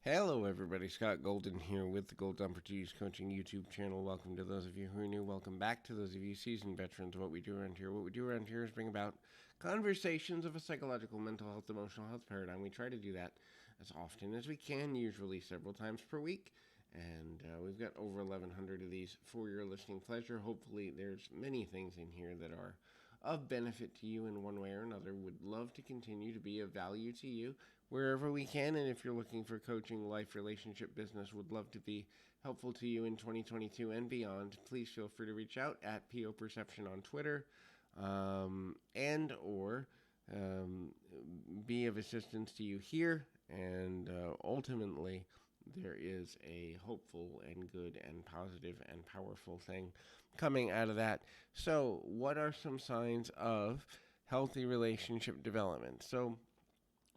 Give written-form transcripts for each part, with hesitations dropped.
Hello, everybody. Scott Golden here with the Gold Opportunities Coaching YouTube channel. Welcome to those of you who are new. Welcome back to those of you seasoned veterans. What we do around here is bring about conversations of a psychological, mental health, emotional health paradigm. We try to do that as often as we can, usually several times per week. And we've got over 1,100 of these for your listening pleasure. Hopefully, there's many things in here that are of benefit to you in one way or another. Would love to continue to be of value to you wherever we can. And if you're looking for coaching, life, relationship, business, would love to be helpful to you in 2022 and beyond. Please feel free to reach out at PO Perception on Twitter and or be of assistance to you here. And ultimately, there is a hopeful and good and positive and powerful thing coming out of that. So, what are some signs of healthy relationship development? So,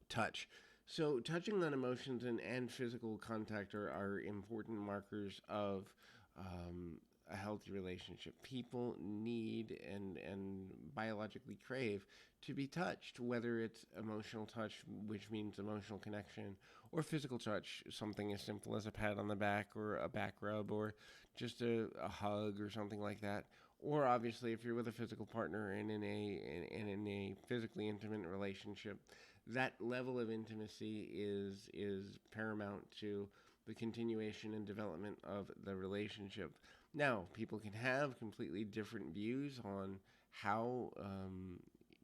touch. So, touching on emotions and physical contact are important markers of a healthy relationship. People need and biologically crave to be touched, whether it's emotional touch, which means emotional connection, or physical touch, something as simple as a pat on the back or a back rub or just a hug or something like that. Or obviously, if you're with a physical partner and in a physically intimate relationship, that level of intimacy is paramount to the continuation and development of the relationship. Now, people can have completely different views on how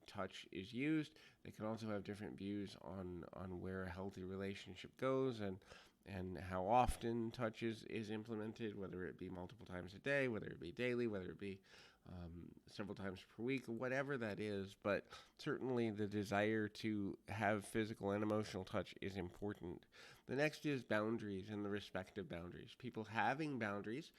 touch is used. They can also have different views on where a healthy relationship goes and how often touch is implemented, whether it be multiple times a day, whether it be daily, whether it be several times per week, whatever that is. But certainly the desire to have physical and emotional touch is important. The next is boundaries and the respect of boundaries. People having boundaries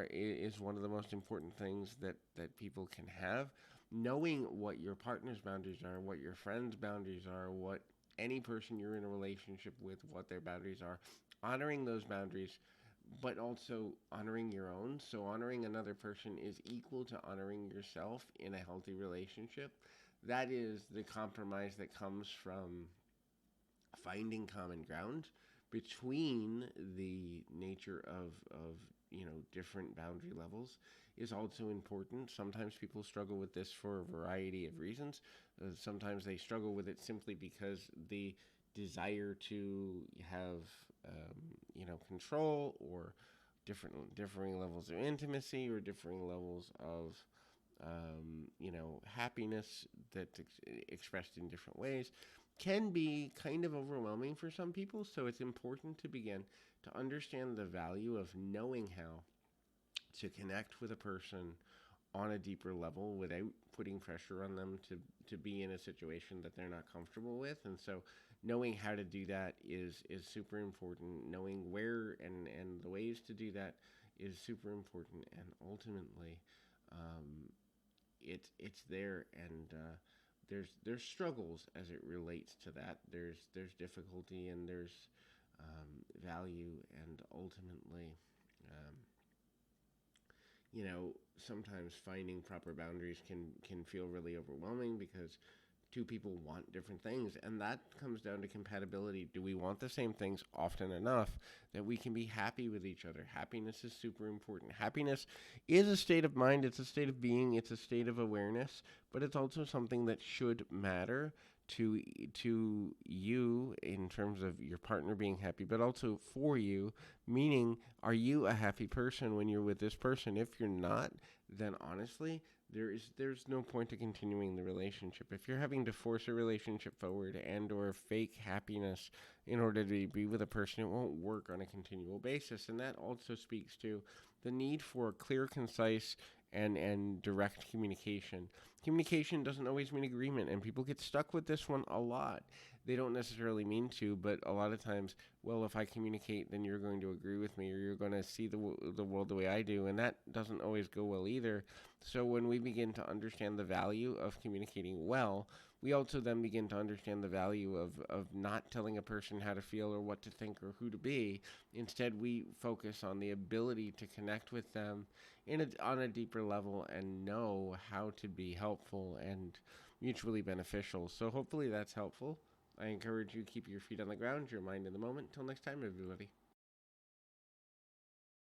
is one of the most important things that people can have. Knowing what your partner's boundaries are, what your friend's boundaries are, what any person you're in a relationship with, what their boundaries are, honoring those boundaries, but also honoring your own. So honoring another person is equal to honoring yourself in a healthy relationship. That is the compromise that comes from finding common ground between the nature of different boundary levels is also important. Sometimes people struggle with this for a variety of reasons. Sometimes they struggle with it simply because the desire to have control or differing levels of intimacy or differing levels of happiness that's expressed in different ways can be kind of overwhelming for some people. So it's important to begin to understand the value of knowing how to connect with a person on a deeper level without putting pressure on them to be in a situation that they're not comfortable with. And so knowing how to do that is super important. Knowing where and the ways to do that is super important. And ultimately, it's there, and there's struggles as it relates to that. There's difficulty and there's value, and ultimately, um, sometimes finding proper boundaries can feel really overwhelming because two people want different things, and that comes down to compatibility. Do we want the same things often enough that we can be happy with each other? Happiness is super important. Happiness is a state of mind, it's a state of being, it's a state of awareness, but it's also something that should matter to you in terms of your partner being happy, but also for you, meaning, are you a happy person when you're with this person? If you're not, then honestly, there's no point to continuing the relationship. If you're having to force a relationship forward and or fake happiness in order to be with a person, it won't work on a continual basis. And that also speaks to the need for clear, concise, and direct communication. Communication doesn't always mean agreement, and people get stuck with this one a lot. They don't necessarily mean to, but a lot of times, well, if I communicate, then you're going to agree with me, or you're going to see the world the way I do, and that doesn't always go well either. So when we begin to understand the value of communicating well, we also then begin to understand the value of not telling a person how to feel or what to think or who to be. Instead, we focus on the ability to connect with them on a deeper level and know how to be helpful and mutually beneficial. So hopefully that's helpful. I encourage you to keep your feet on the ground, your mind in the moment. Till next time, everybody.